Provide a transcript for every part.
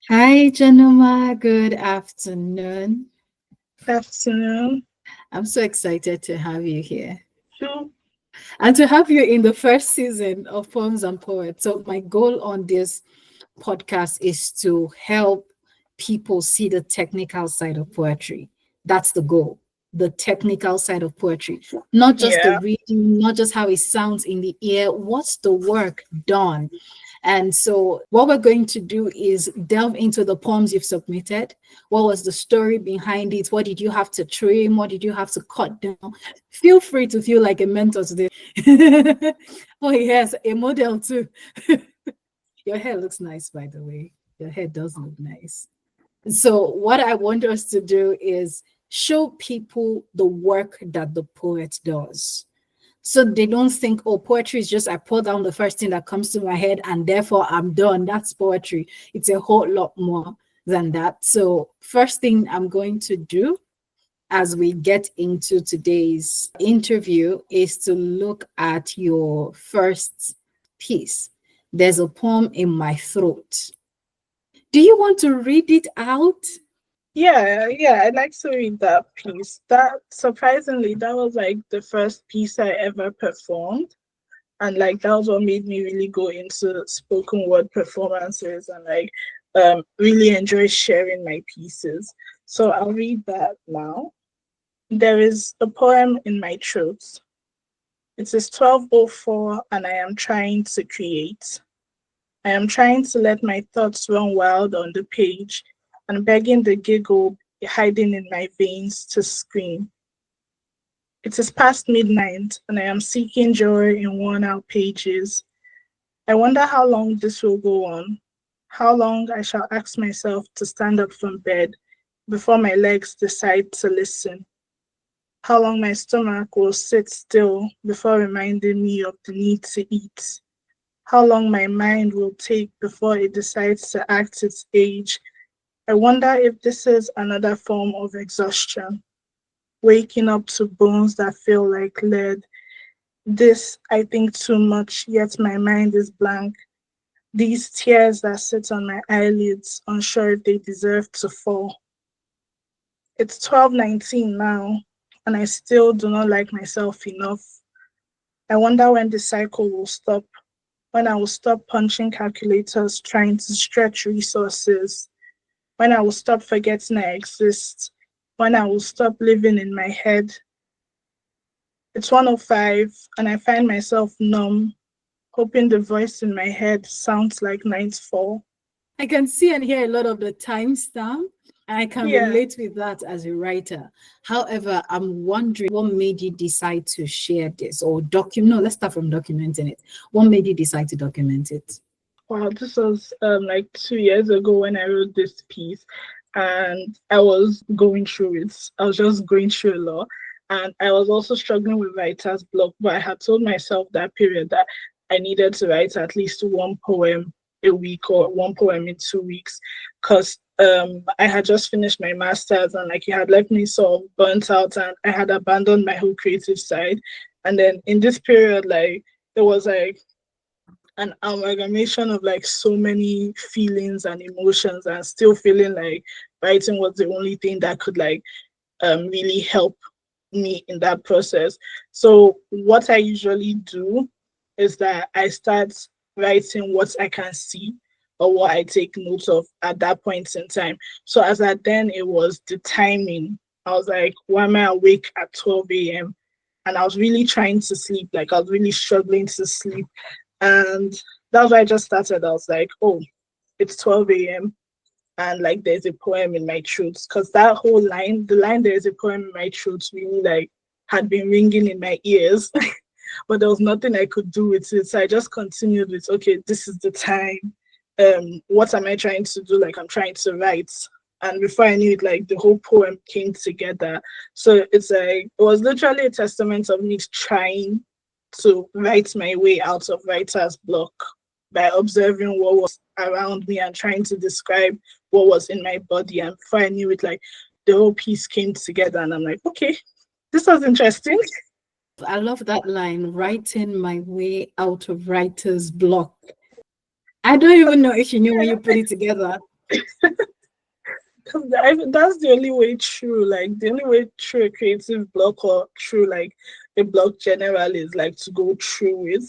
Hi, Janoma. Good afternoon. Afternoon. I'm so excited to have you here So, and to have you in the first season of Poems and Poets. So, my goal on this podcast is to help people see the technical side of poetry. That's the goal. The technical side of poetry, not just the yeah. reading, not just how it sounds in the ear. What's the work done? And so, what we're going to do is delve into the poems you've submitted. What was the story behind it? What did you have to trim? What did you have to cut down? Feel free to feel like a mentor today. Oh, yes, a model too. Your hair looks nice, by the way. Your hair does look nice. So, what I want us to do is show people the work that the poet does. So they don't think, oh, poetry is just I pull down the first thing that comes to my head and therefore I'm done. That's poetry. It's a whole lot more than that. So, first thing I'm going to do as we get into today's interview is to look at your first piece. There's a poem in my throat. Do you want to read it out? Yeah, I'd like to read that piece. That surprisingly, that was like the first piece I ever performed. And like that was what made me really go into spoken word performances and really enjoy sharing my pieces. So I'll read that now. There is a poem in my throat. It is 12:04 and I am trying to create. I am trying to let my thoughts run wild on the page and begging the giggle hiding in my veins to scream. It is past midnight and I am seeking joy in worn out pages. I wonder how long this will go on, how long I shall ask myself to stand up from bed before my legs decide to listen, how long my stomach will sit still before reminding me of the need to eat, how long my mind will take before it decides to act its age. I wonder if this is another form of exhaustion, waking up to bones that feel like lead. This, I think too much, yet my mind is blank. These tears that sit on my eyelids, unsure if they deserve to fall. It's 12:19 now, and I still do not like myself enough. I wonder when the cycle will stop, when I will stop punching calculators trying to stretch resources, when I will stop forgetting I exist, when I will stop living in my head. It's 1:05 and I find myself numb, hoping the voice in my head sounds like nightfall. I can see and hear a lot of the timestamp. I can Yeah. relate with that as a writer. However, I'm wondering what made you decide to share this or document? No, let's start from documenting it. What made you decide to document it? Wow, this was like 2 years ago when I wrote this piece, and I was going through it. I was just going through a lot, and I was also struggling with writer's block. But I had told myself that period that I needed to write at least one poem a week or one poem in 2 weeks, because I had just finished my master's and like it had left me sort of burnt out, and I had abandoned my whole creative side. And then in this period, like there was like an amalgamation of like so many feelings and emotions, and still feeling like writing was the only thing that could like really help me in that process. So what I usually do is that I start writing what I can see or what I take note of at that point in time. So as at then, it was the timing. I was like, why am I awake at 12 a.m.? And I was really trying to sleep. Like I was really struggling to sleep. And that's why I just started. I was like, oh, it's 12 a.m. and like there's a poem in my throat. Because that whole line, the line there's a poem in my throat really like had been ringing in my ears. But there was nothing I could do with it. So I just continued with, okay, this is the time. What am I trying to do? Like I'm trying to write. And before I knew it, like the whole poem came together. So it's like it was literally a testament of me trying to write my way out of writer's block by observing what was around me and trying to describe what was in my body. And before I knew it, like the whole piece came together, and I'm like, okay, this was interesting. I love that line, writing my way out of writer's block. I don't even know if you knew when you put it together. Because that's the only way through. Like the only way through a creative block or through like a block generally is like to go through it.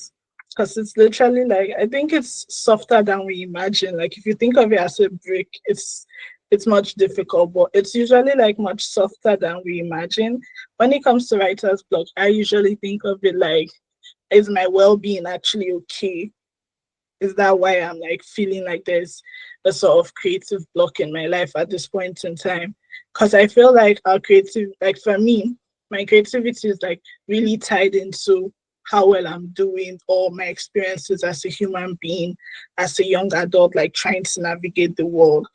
Because it's literally like I think it's softer than we imagine. Like if you think of it as a brick, it's much difficult, but it's usually like much softer than we imagine. When it comes to writer's block, I usually think of it like, is my well-being actually okay? Is that why I'm like feeling like there's a sort of creative block in my life at this point in time? Because I feel like our creative, like for me, my creativity is like really tied into how well I'm doing or my experiences as a human being, as a young adult, like trying to navigate the world.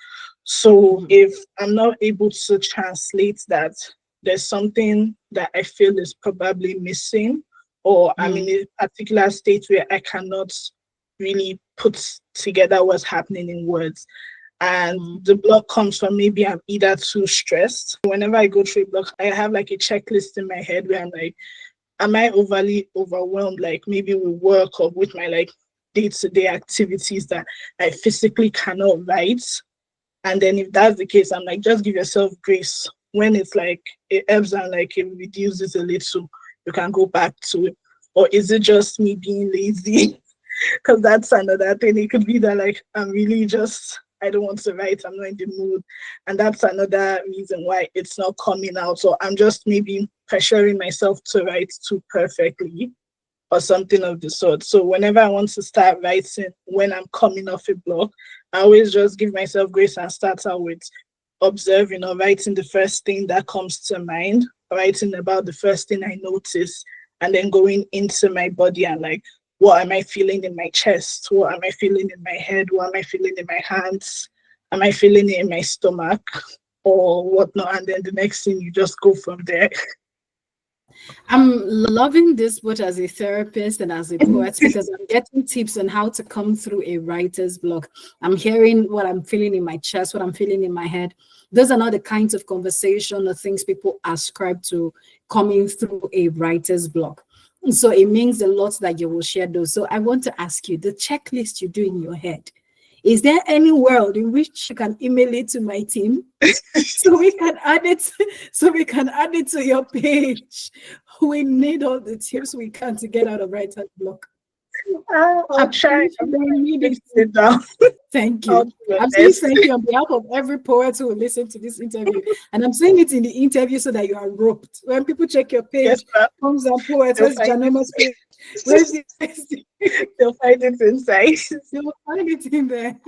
So Mhm. if I'm not able to translate that, there's something that I feel is probably missing, or I'm in Mm, a particular state where I cannot really put together what's happening in words. And mm, the block comes from maybe I'm either too stressed. Whenever I go through a block, I have like a checklist in my head where I'm like, am I overly overwhelmed, like maybe with work or with my like day-to-day activities that I physically cannot write? And then if that's the case, I'm like, just give yourself grace. When it's like it ebbs and like it reduces a little, you can go back to it. Or is it just me being lazy? Because that's another thing. It could be that like I'm really just I don't want to write, I'm not in the mood. And that's another reason why it's not coming out. So I'm just maybe pressuring myself to write too perfectly or something of the sort. So whenever I want to start writing when I'm coming off a block, I always just give myself grace and start out with observing or writing the first thing that comes to mind, writing about the first thing I notice, and then going into my body and like, what am I feeling in my chest? What am I feeling in my head? What am I feeling in my hands? Am I feeling it in my stomach or whatnot? And then the next thing you just go from there. I'm loving this both as a therapist and as a poet because I'm getting tips on how to come through a writer's block. I'm hearing what I'm feeling in my chest, what I'm feeling in my head. Those are not the kinds of conversation or things people ascribe to coming through a writer's block. So it means a lot that you will share those. So I want to ask you the checklist you do in your head. Is there any world in which you can email it to my team so we can add it so we can add it to your page? We need all the tips we can to get out of writer's block. I'll I'm try. I'm we need going it. to sit down. Thank I'll you. do my I'm saying best. thank you on behalf of every poet who will listen to this interview. And I'm saying it in the interview so that you are roped. When people check your Yes, page, ma'am. comes and poets, They'll where's find Janoma's page? Where's it. the They'll find it inside. you'll find it in there.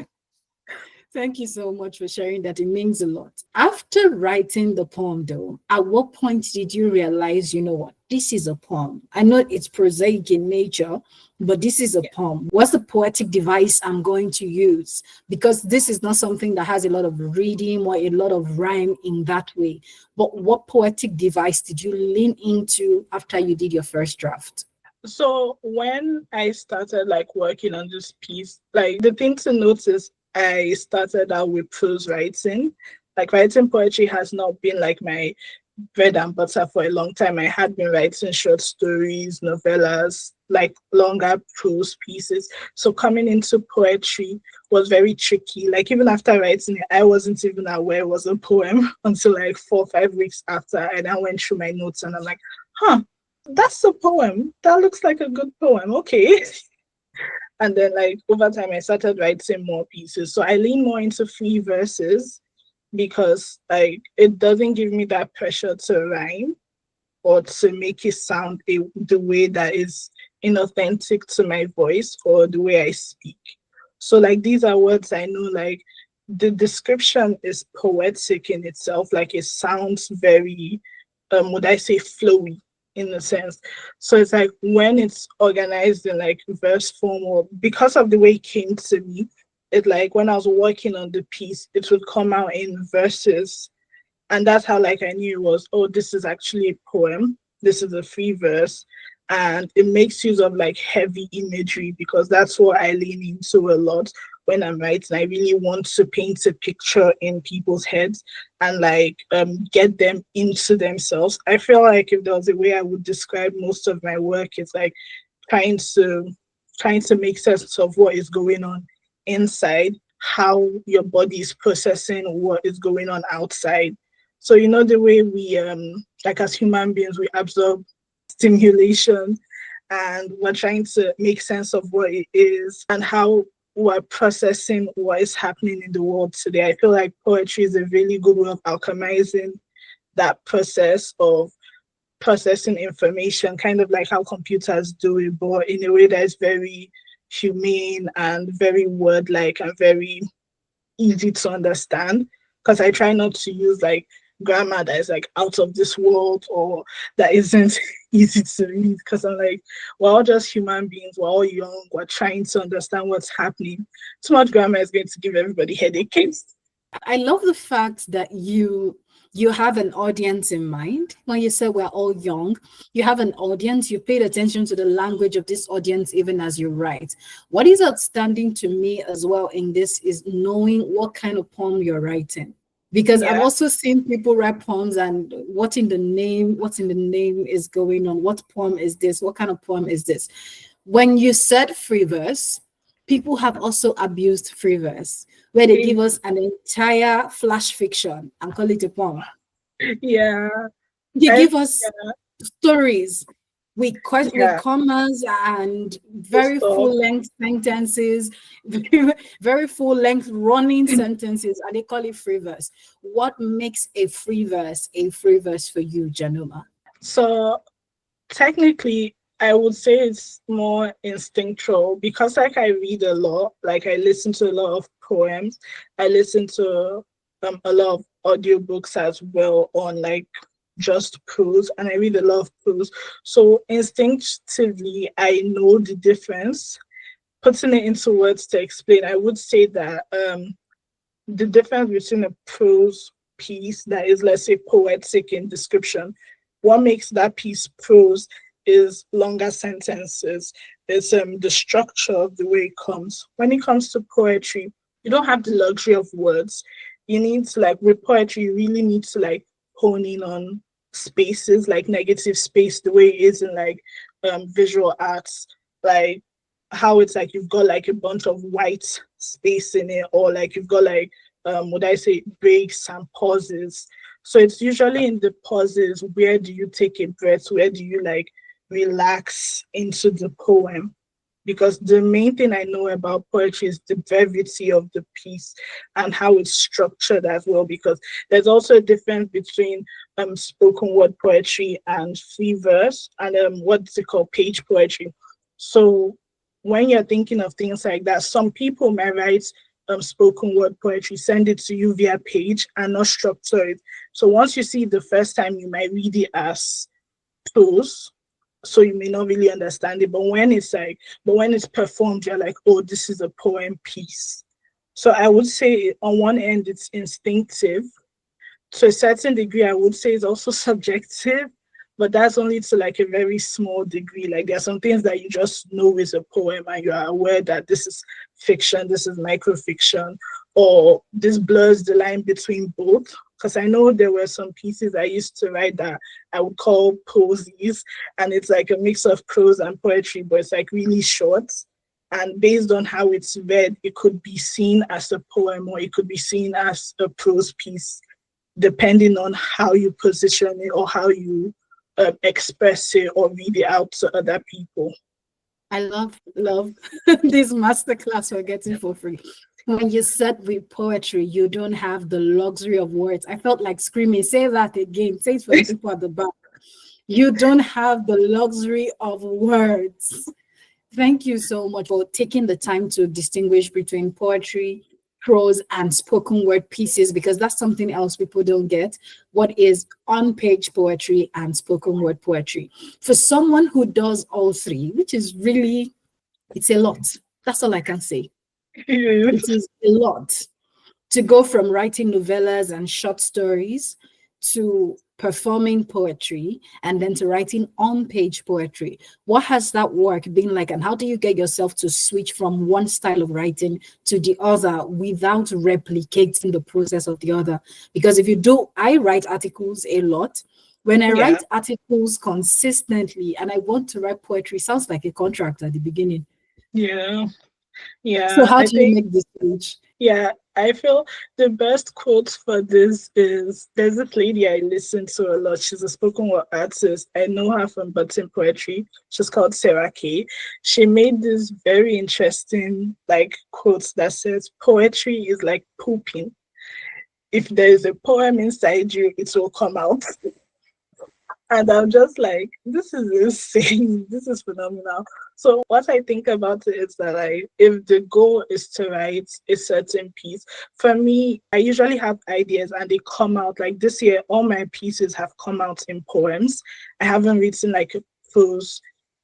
Thank you so much for sharing that. It means a lot. After writing the poem, though, at what point did you realize, you know what, this is a poem? I know it's prosaic in nature, but this is a poem. What's the poetic device I'm going to use? Because this is not something that has a lot of reading or a lot of rhyme in that way. But what poetic device did you lean into after you did your first draft? So when I started like working on this piece, like the thing to notice, I started out with prose writing. Like writing poetry has not been like my bread and butter for a long time. I had been writing short stories, novellas, like longer prose pieces. So coming into poetry was very tricky. Like even after writing it, I wasn't even aware it was a poem until like 4 or 5 weeks after. And I went through my notes and I'm like, huh, that's a poem. That looks like a good poem. Okay. And then like over time I started writing more pieces. So I lean more into free verses because like it doesn't give me that pressure to rhyme or to make it sound the way that is inauthentic to my voice or the way I speak. So like these are words I know like the description is poetic in itself, like it sounds very would I say flowy in a sense. So it's like when it's organized in like verse form or because of the way it came to me, it like when I was working on the piece, it would come out in verses. And that's how like I knew it was, oh, this is actually a poem. This is a free verse. And it makes use of like heavy imagery because that's what I lean into a lot when I'm writing. I really want to paint a picture in people's heads and like get them into themselves. I feel like if there was a way I would describe most of my work, it's like trying to trying to make sense of what is going on inside, how your body is processing what is going on outside. So you know the way we like as human beings we absorb stimulation and we're trying to make sense of what it is and how we're processing what is happening in the world today. I feel like poetry is a really good way of alchemizing that process of processing information, kind of like how computers do it, but in a way that is very humane and very word-like and very easy to understand. Because I try not to use like grammar that is like out of this world or that isn't easy to read. Because I'm like, we're all just human beings, we're all young, we're trying to understand what's happening. Too much grammar is going to give everybody headaches. I love the fact that you have an audience in mind. When you say we're all young, you have an audience, you paid attention to the language of this audience even as you write. What is outstanding to me as well in this is knowing what kind of poem you're writing. Because I've Yeah. also seen people write poems and what's in the name is going on. What poem is this? What kind of poem is this? When you said free verse, people have also abused free verse, where they give us an entire flash fiction and call it a poem. Yeah. They I, give us stories with yeah. commas and Good very stuff. full length sentences, very full length running sentences, and they call it free verse. What makes a free verse for you, Janoma? So technically, I would say it's more instinctual because, like, I read a lot. Like, I listen to a lot of poems. I listen to a lot of audiobooks as well on like just prose, and I read a lot of prose. So instinctively, I know the difference. Putting it into words to explain, I would say that the difference between a prose piece that is, let's say, poetic in description, what makes that piece prose is longer sentences. It's the structure of the way it comes. When it comes to poetry, you don't have the luxury of words. You need to like with poetry, you really need to like hone in on spaces, like negative space, the way it is in like visual arts, like how it's like you've got like a bunch of white space in it, or like you've got like would I say breaks and pauses. So it's usually in the pauses where do you take a breath, where do you like relax into the poem. Because the main thing I know about poetry is the brevity of the piece and how it's structured as well. Because there's also a difference between spoken word poetry and free verse and what's it called, page poetry. So when you're thinking of things like that, some people might write spoken word poetry, send it to you via page and not structure it. So once you see it the first time, you might read it as prose, so you may not really understand it. But when it's performed, you're like, oh, this is a poem piece. So I would say on one end, it's instinctive. To a certain degree, I would say it's also subjective, but that's only to like a very small degree. Like there are some things that you just know is a poem and you are aware that this is fiction, this is microfiction, or this blurs the line between both. Because I know there were some pieces I used to write that I would call posies, and it's like a mix of prose and poetry, but it's like really short. And based on how it's read, it could be seen as a poem or it could be seen as a prose piece, depending on how you position it or how you express it or read it out to other people. I love this masterclass we're getting for free. When you said with poetry, you don't have the luxury of words. I felt like screaming, say that again, say it for the people at the back. You don't have the luxury of words. Thank you so much for taking the time to distinguish between poetry, prose, and spoken word pieces, because that's something else people don't get. What is on page poetry and spoken word poetry? For someone who does all three, which is really, it's a lot. That's all I can say. It is a lot to go from writing novellas and short stories to performing poetry and then to writing on-page poetry. What has that work been like, and how do you get yourself to switch from one style of writing to the other without replicating the process of the other? Because if you do, I write articles a lot. When I Yeah, write articles consistently and I want to write poetry, sounds like a contract at the beginning. yeah, So yeah. how I do you think make this switch? Yeah, I feel the best quote for this is there's this lady I listen to a lot. She's a spoken word artist. I know her from Button Poetry. She's called Sarah K. She made this very interesting like quote that says poetry is like pooping. If there is a poem inside you, it will come out. And I'm just like, this is insane. This is phenomenal. So what I think about it is that like if the goal is to write a certain piece, for me, I usually have ideas and they come out like this year, all my pieces have come out in poems. I haven't written like prose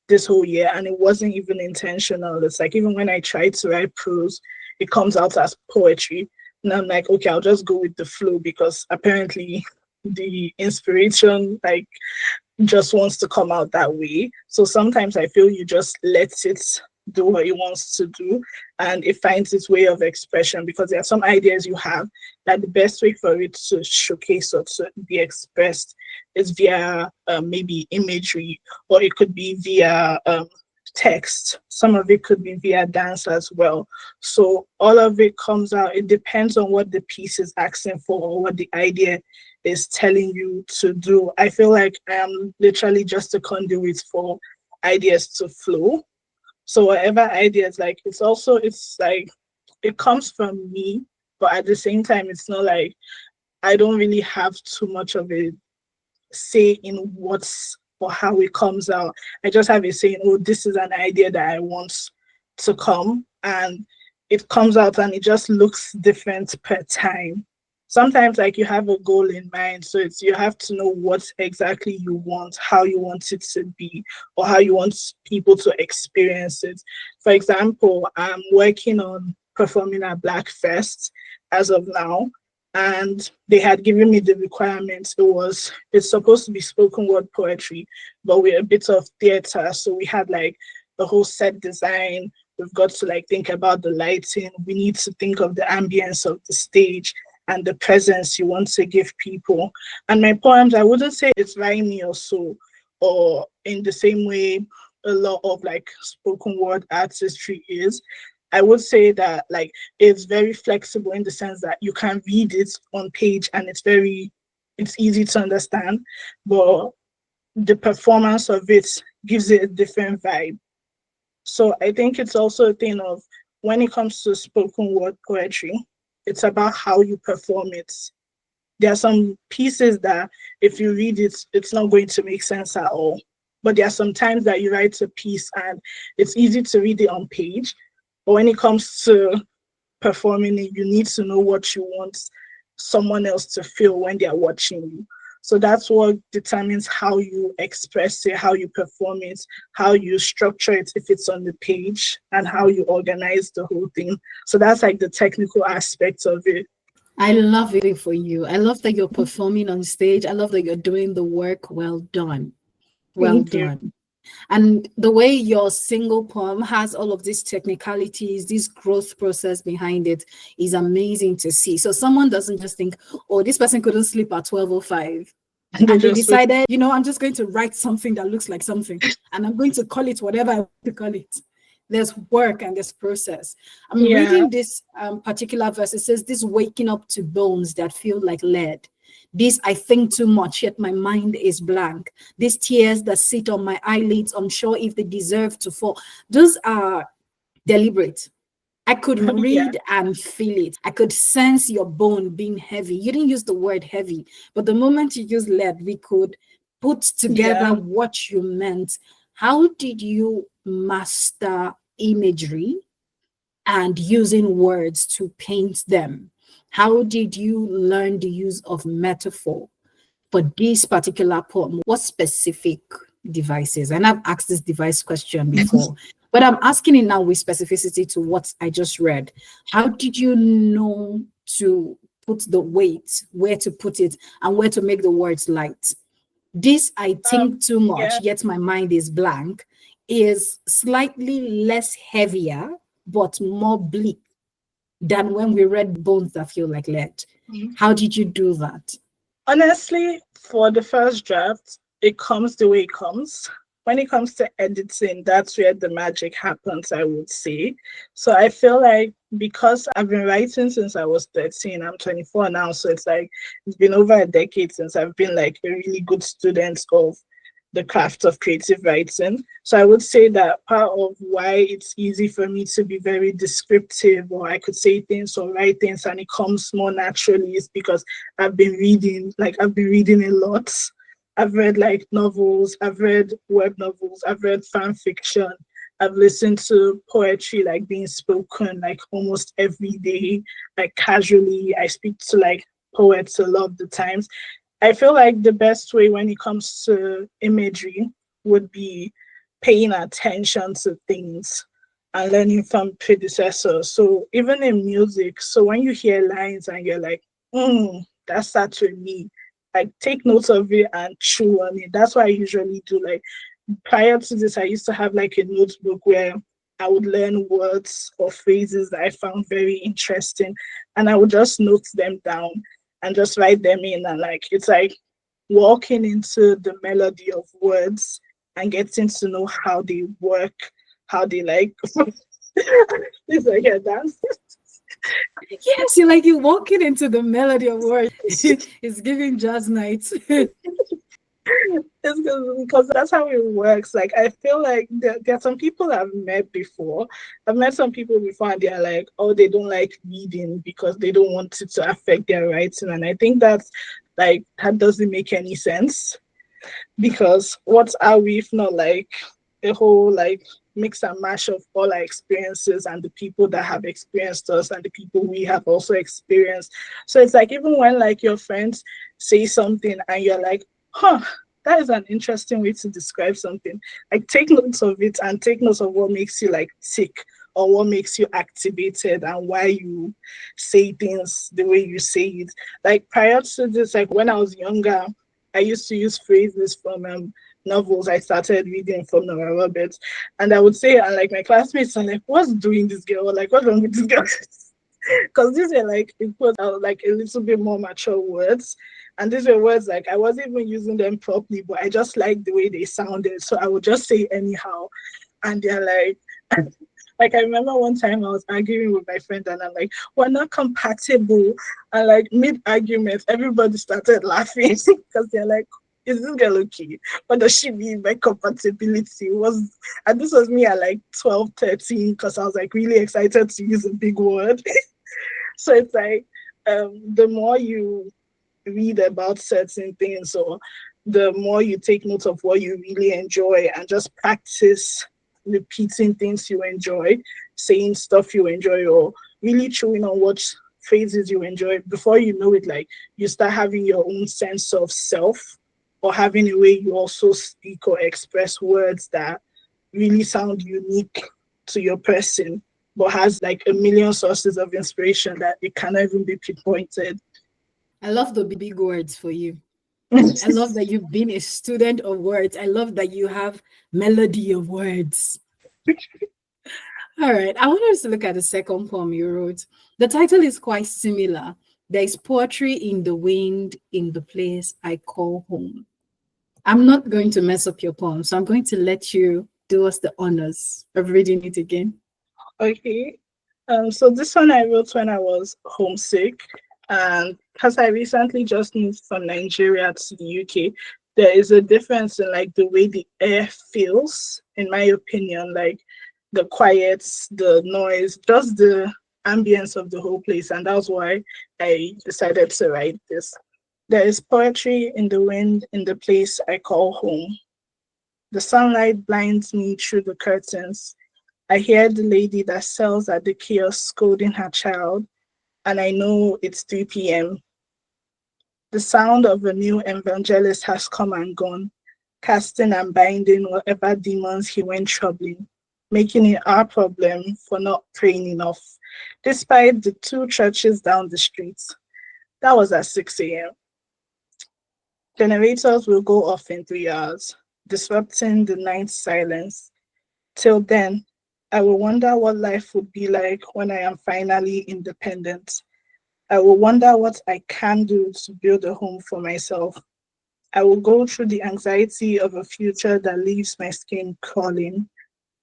this whole year and it wasn't even intentional. It's like even when I try to write prose, it comes out as poetry. And I'm like, okay, I'll just go with the flow because apparently the inspiration like just wants to come out that way. So sometimes I feel you just let it do what it wants to do and it finds its way of expression because there are some ideas you have that the best way for it to showcase or to be expressed is via maybe imagery or it could be via text. Some of it could be via dance as well. So all of it comes out. It depends on what the piece is asking for or what the idea is telling you to do. I feel like I am literally just a conduit for ideas to flow. So whatever ideas, like it's like it comes from me, but at the same time, it's not like I don't really have too much of a say in what's or how it comes out. I just have a saying, oh, this is an idea that I want to come, and it comes out and it just looks different per time. Sometimes like you have a goal in mind, so it's you have to know what exactly you want, how you want it to be, or how you want people to experience it. For example, I'm working on performing at Black Fest as of now, and they had given me the requirements. It's supposed to be spoken word poetry, but with a bit of theater. So we had like the whole set design. We've got to like think about the lighting. We need to think of the ambience of the stage and the presence you want to give people. And my poems, I wouldn't say it's rhymey or so, or in the same way a lot of like spoken word artistry is. I would say that like it's very flexible in the sense that you can read it on page and it's easy to understand, but the performance of it gives it a different vibe. So I think it's also a thing of when it comes to spoken word poetry, it's about how you perform it. There are some pieces that if you read it, it's not going to make sense at all. But there are some times that you write a piece and it's easy to read it on page. But when it comes to performing it, you need to know what you want someone else to feel when they are watching you. So that's what determines how you express it, how you perform it, how you structure it if it's on the page, and how you organize the whole thing. So that's like the technical aspects of it. I love it for you. I love that you're performing on stage. I love that you're doing the work. Well done. Well Thank you. done. And the way your single poem has all of these technicalities, this growth process behind it is amazing to see. So someone doesn't just think, oh, this person couldn't sleep at 12:05. And they And they just wait. decided, I'm just going to write something that looks like something. And I'm going to call it whatever I want to call it. There's work and there's process. I'm Yeah, reading this particular verse. It says, this waking up to bones that feel like lead. This I think too much, yet my mind is blank. These tears that sit on my eyelids, unsure if they deserve to fall. Those are deliberate. I could yeah, read and feel it. I could sense your bone being heavy. You didn't use the word heavy, but the moment you used lead, we could put together yeah. what you meant. How did you master imagery and using words to paint them? How did you learn the use of metaphor for this particular poem? What specific devices? And I've asked this device question before, but I'm asking it now with specificity to what I just read. How did you know to put the weight, where to put it, and where to make the words light? This I think too Yeah, much, yet my mind is blank, is slightly less heavier, but more bleak than when we read bones that feel like lead. Mhm. How did you do that? Honestly, for the first draft, it comes the way it comes. When it comes to editing, that's where the magic happens, I would say. So I feel like because I've been writing since I was 13. I'm 24 now, so it's like it's been over a decade since I've been like a really good student of the craft of creative writing. So I would say that part of why it's easy for me to be very descriptive, or I could say things or write things and it comes more naturally, is because I've been reading a lot. I've read like novels, I've read web novels, I've read fan fiction, I've listened to poetry like being spoken like almost every day, like casually. I speak to like poets a lot of the times. I feel like the best way when it comes to imagery would be paying attention to things and learning from predecessors. So even in music, so when you hear lines and you're like, that starts with me, like take notes of it and chew on it. That's what I usually do. Like prior to this, I used to have like a notebook where I would learn words or phrases that I found very interesting, and I would just note them down and just write them in. And like it's like walking into the melody of words and getting to know how they work, how they like. It's like a dance. Yes, you walking into the melody of words. It's giving jazz nights. It's because that's how it works. Like I feel like there are some people I've met before. I've met some people before and they're like, oh, they don't like reading because they don't want it to affect their writing. And I think that's like that doesn't make any sense, because what are we if not like a whole like mix and mash of all our experiences and the people that have experienced us and the people we have also experienced. So it's like even when like your friends say something and you're like, huh, that is an interesting way to describe something. Like take notes of it and take notes of what makes you like tick or what makes you activated and why you say things the way you say it. Like prior to this, like when I was younger, I used to use phrases from novels I started reading from Nora Roberts, and I would say, and like my classmates are like, "What's doing this girl? Or, like, what's wrong with this girl?" Because these were like it was like a little bit more mature words, and these were words like I wasn't even using them properly, but I just liked the way they sounded, so I would just say anyhow, and they're like. Like I remember one time I was arguing with my friend and I'm like, we're not compatible. And like mid argument, everybody started laughing because they're like, is this girl okay? What does she mean by compatibility? And this was me at like 12, 13, because I was like really excited to use a big word. So it's like the more you read about certain things, or the more you take note of what you really enjoy and just practice repeating things you enjoy, saying stuff you enjoy, or really chewing on what phrases you enjoy, before you know it, like you start having your own sense of self, or having a way you also speak or express words that really sound unique to your person, but has like a million sources of inspiration that it cannot even be pinpointed. I love the big words for you. I love that you've been a student of words. I love that you have melody of words. All right. I want us to look at the second poem you wrote. The title is quite similar. There is poetry in the wind in the place I call home. I'm not going to mess up your poem, so I'm going to let you do us the honors of reading it again. Okay. So this one I wrote when I was homesick, and because I recently just moved from Nigeria to the UK, there is a difference in like the way the air feels, in my opinion, like the quiet, the noise, just the ambience of the whole place, and that's why I decided to write this. There is poetry in the wind in the place I call home. The sunlight blinds me through the curtains. I hear the lady that sells at the kiosk scolding her child, and I know it's 3 p.m. The sound of a new evangelist has come and gone, casting and binding whatever demons he went troubling, making it our problem for not praying enough, despite the two churches down the street. That was at 6 a.m. Generators will go off in 3 hours, disrupting the night silence. Till then, I will wonder what life would be like when I am finally independent. I will wonder what I can do to build a home for myself. I will go through the anxiety of a future that leaves my skin crawling.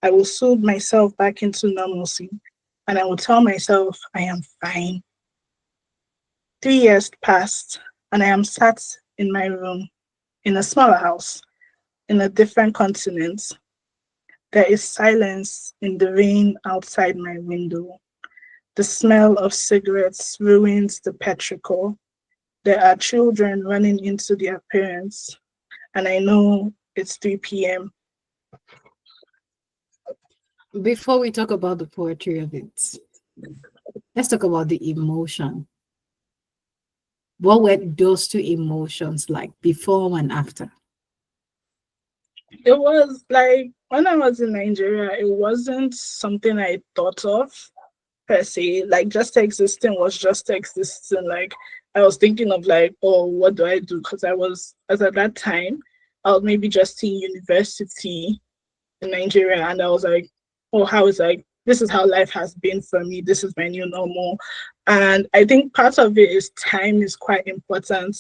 I will soothe myself back into normalcy. and I would tell myself, I am fine. 3 years passed, and I am sat in my room in a smaller house in a different continent. There is silence in the rain outside my window. The smell of cigarettes ruins the petrichor. There are children running into their parents, and I know it's 3 p.m. Before we talk about the poetry of it, let's talk about the emotion. What were those two emotions like before and after? It was like when I was in Nigeria, it wasn't something I thought of per se. Like just existing was just existing. Like I was thinking of like, oh, what do I do? Because I was, as at that time, I was maybe just in university in Nigeria, and I was like, oh, how is like this is how life has been for me. This is my new normal, and I think part of it is time is quite important.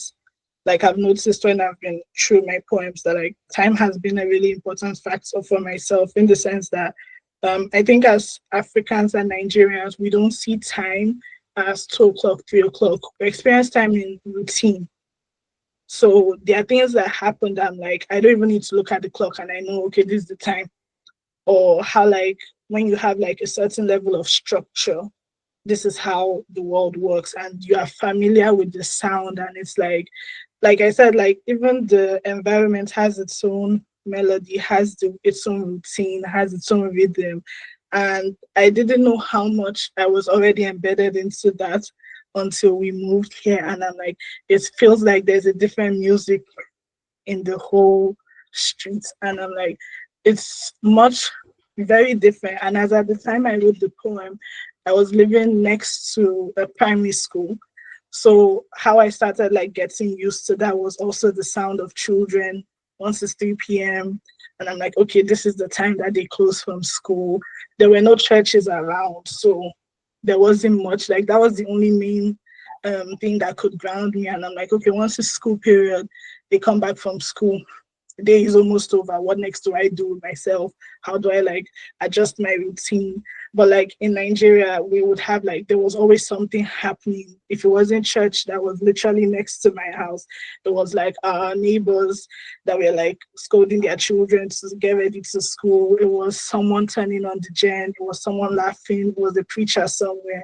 Like I've noticed when I've been through my poems that like time has been a really important factor for myself in the sense that I think as Africans and Nigerians, we don't see time as 2 o'clock, 3 o'clock. We experience time in routine. So there are things that happen that I'm like, I don't even need to look at the clock and I know, okay, this is the time. Or how like when you have like a certain level of structure, this is how the world works and you are familiar with the sound and it's like I said, like even the environment has its own melody, has its own routine, has its own rhythm. And I didn't know how much I was already embedded into that until we moved here. And I'm like, it feels like there's a different music in the whole street. And I'm like, it's much very different. And as at the time I wrote the poem, I was living next to a primary school. So how I started like getting used to that was also the sound of children once it's 3 p.m. And I'm like, okay, this is the time that they close from school. There were no churches around. So there wasn't much. Like that was the only main thing that could ground me. And I'm like, okay, once it's school period, they come back from school, the day is almost over. What next do I do with myself? How do I like adjust my routine? But like in Nigeria, we would have like there was always something happening. If it wasn't church that was literally next to my house, it was like our neighbors that were like scolding their children to get ready to school. It was someone turning on the gen, it was someone laughing, it was a preacher somewhere.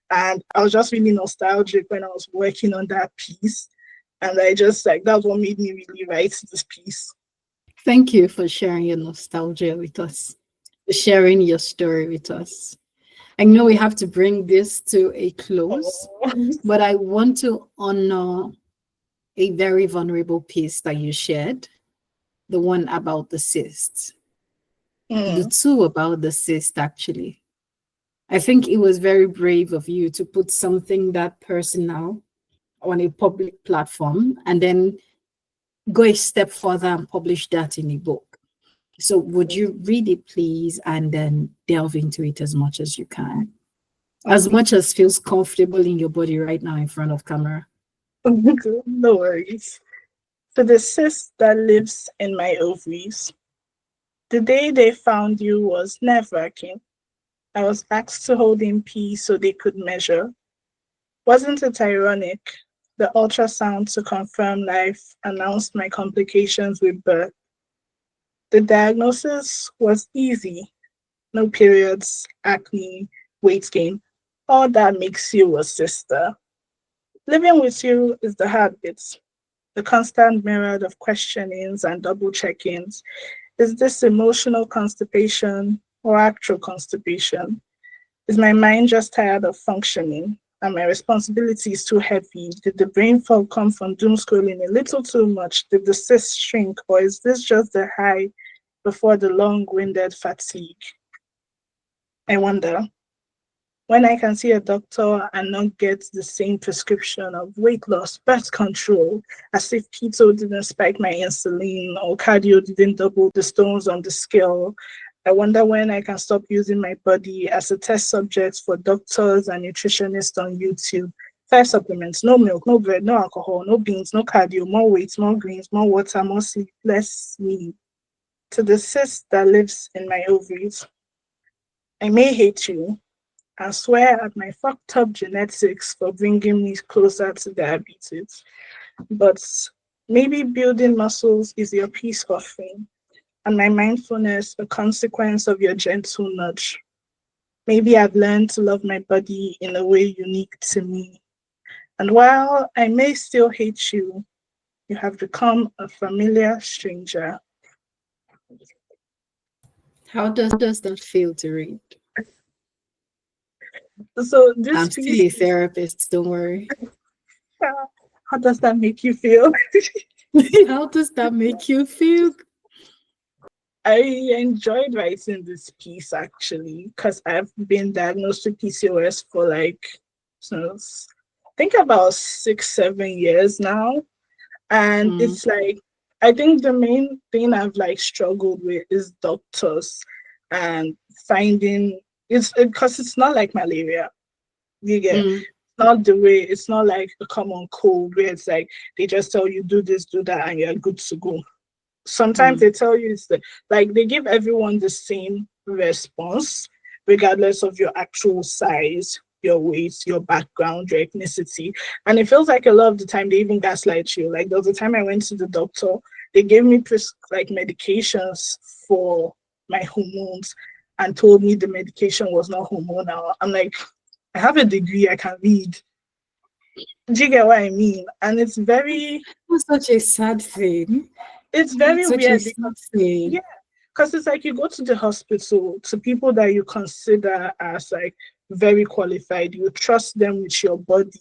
And I was just really nostalgic when I was working on that piece. And I just like that's what made me really write this piece. Thank you for sharing your nostalgia with us, for sharing your story with us. I know we have to bring this to a close, Oh. but I want to honor a very vulnerable piece that you shared, the one about the cyst, the Mm. two about the cyst, actually. I think it was very brave of you to put something that personal on a public platform and then go a step further and publish that in a book. So, would you read it, please, and then delve into it as much as you can, as Okay. much as feels comfortable in your body right now in front of camera? No worries. To the cyst that lives in my ovaries, the day they found you was nerve-wracking. I was asked to hold in pee so they could measure. Wasn't it ironic? The ultrasound to confirm life announced my complications with birth. The diagnosis was easy. No periods, acne, weight gain. All that makes you a sister. Living with you is the hard bit. The constant myriad of questionings and double check-ins. Is this emotional constipation or actual constipation? Is my mind just tired of functioning? Are my responsibilities too heavy? Did the brain fog come from doom scrolling a little too much? Did the cyst shrink? Or is this just the high before the long-winded fatigue? I wonder. When I can see a doctor and not get the same prescription of weight loss, birth control, as if keto didn't spike my insulin or cardio didn't double the stones on the scale. I wonder when I can stop using my body as a test subject for doctors and nutritionists on YouTube. 5 supplements, no milk, no bread, no alcohol, no beans, no cardio, more weight, more greens, more water, more sleep, less me. To the cyst that lives in my ovaries, I may hate you, I swear at my fucked up genetics for bringing me closer to diabetes. But maybe building muscles is your peace offering, and my mindfulness a consequence of your gentle nudge. Maybe I've learned to love my body in a way unique to me. And while I may still hate you, you have become a familiar stranger. How does that feel to read? So this I'm still piece, a therapist, don't worry. how does that make you feel? How does that make you feel? I enjoyed writing this piece actually because I've been diagnosed with PCOS for like since I think about 6, 7 years now. And Mm, it's like I think the main thing I've like struggled with is doctors and finding it's because it's not like malaria. You get mm, not the way it's not like a common cold where it's like they just tell you do this, do that, and you're good to go. Sometimes mm, they tell you like they give everyone the same response, regardless of your actual size, your weight, your background, your ethnicity. And it feels like a lot of the time they even gaslight you. Like there was a time I went to the doctor, they gave me like medications for my hormones and told me the medication was not hormonal. I'm like, I have a degree, I can read. Do you get what I mean? And It's such a sad thing. it's It's very such a weird sad because thing. yeah, because it's like you go to the hospital to people that you consider as like very qualified, you trust them with your body,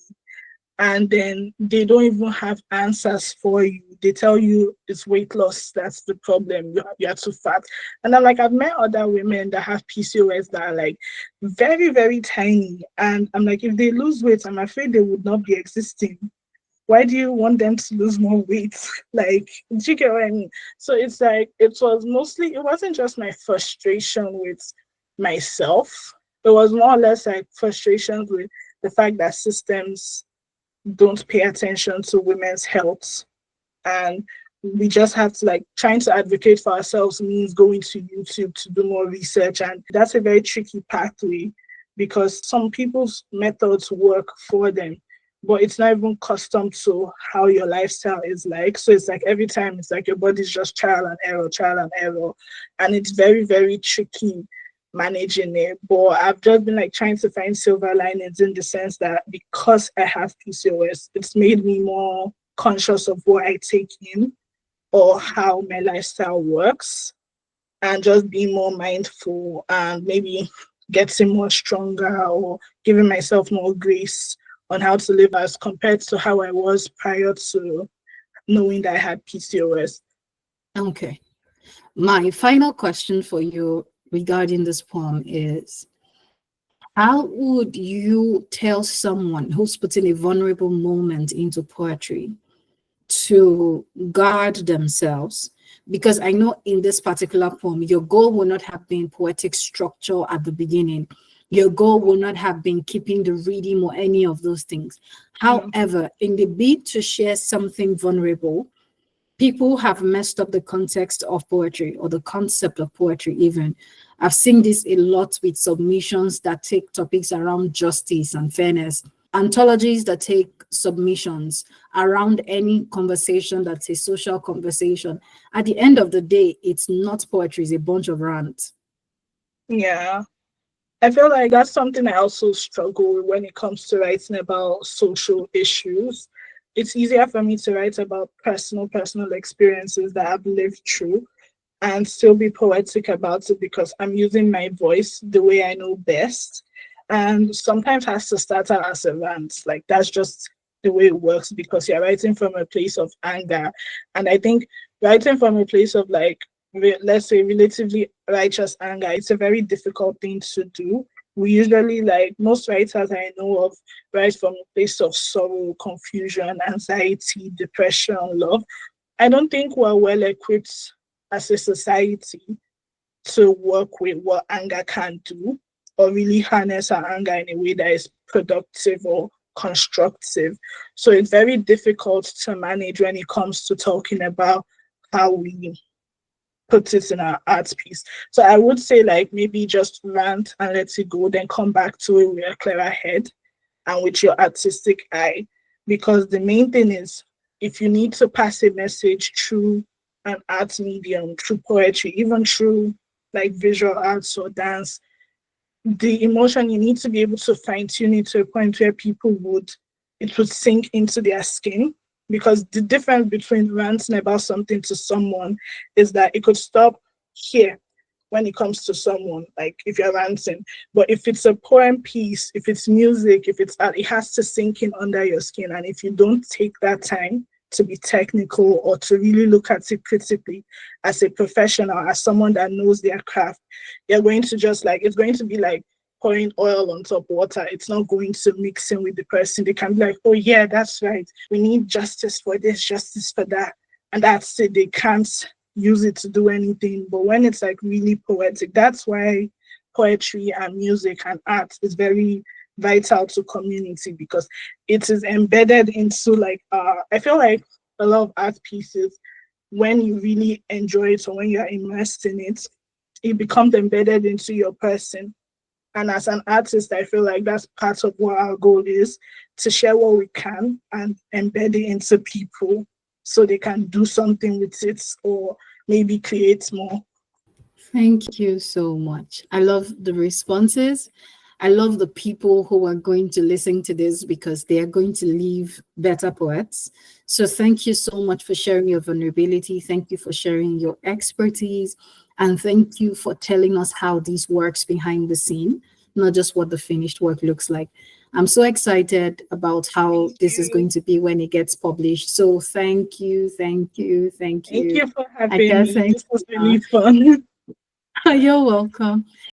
and then they don't even have answers for you. They tell you it's weight loss that's the problem. You're too fat. And I'm like, I've met other women that have PCOS that are like very, very tiny. And I'm like, if they lose weight, I'm afraid they would not be existing. Why do you want them to lose more weight? Like, do you get what I mean? So it's like, it wasn't just my frustration with myself. It was more or less like frustrations with the fact that systems don't pay attention to women's health. And we just have to like trying to advocate for ourselves means going to YouTube to do more research. And that's a very tricky pathway because some people's methods work for them, but it's not even custom to how your lifestyle is like. So it's like every time it's like your body's just trial and error, trial and error. And it's very, very tricky managing it. But I've just been like trying to find silver linings in the sense that because I have PCOS, it's made me more conscious of what I take in or how my lifestyle works and just being more mindful and maybe getting more stronger or giving myself more grace on how to live as compared to how I was prior to knowing that I had PCOS. Okay. My final question for you regarding this poem is, how would you tell someone who's putting a vulnerable moment into poetry to guard themselves? Because I know in this particular poem, your goal will not have been poetic structure at the beginning. Your goal will not have been keeping the rhythm or any of those things. Mm. However, in the bid to share something vulnerable, people have messed up the context of poetry or the concept of poetry even. I've seen this a lot with submissions that take topics around justice and fairness, anthologies that take submissions around any conversation that's a social conversation. At the end of the day, it's not poetry, it's a bunch of rants. Yeah. I feel like that's something I also struggle with when it comes to writing about social issues. It's easier for me to write about personal experiences that I've lived through and still be poetic about it because I'm using my voice the way I know best. And sometimes has to start out as a rant. Like that's just the way it works because you're writing from a place of anger. And I think writing from a place of like, let's say relatively righteous anger, it's a very difficult thing to do. We usually like most writers I know of write from a place of sorrow, confusion, anxiety, depression, love. I don't think we're well equipped as a society to work with what anger can do or really harness our anger in a way that is productive or constructive. So it's very difficult to manage when it comes to talking about how we put it in our art piece. So I would say like maybe just rant and let it go, then come back to it with a clearer head and with your artistic eye. Because the main thing is, if you need to pass a message through an art medium, through poetry, even through like visual arts or dance, the emotion, you need to be able to fine tune it to a point where it would sink into their skin. Because the difference between ranting about something to someone is that it could stop here when it comes to someone, like if you're ranting. But if it's a poem piece, if it's music, if it's art, it has to sink in under your skin. And if you don't take that time to be technical or to really look at it critically as a professional, as someone that knows their craft, you're going to just like, it's going to be like pouring oil on top of water. It's not going to mix in with the person. They can be like, oh yeah, that's right, we need justice for this, justice for that, and that's it. They can't use it to do anything. But when it's like really poetic, that's why poetry and music and art is very vital to community, because it is embedded into like I feel like a lot of art pieces, when you really enjoy it or when you are immersed in it, it becomes embedded into your person. And as an artist, I feel like that's part of what our goal is, to share what we can and embed it into people so they can do something with it or maybe create more. Thank you so much. I love the responses. I love the people who are going to listen to this because they are going to leave better poets. So thank you so much for sharing your vulnerability. Thank you for sharing your expertise. And thank you for telling us how this works behind the scene, not just what the finished work looks like. I'm so excited about how Thank this is you. going to be when it gets published. So thank you, thank you, thank Thank you. you for I having can't me. thank This was you really fun. enough. You're welcome.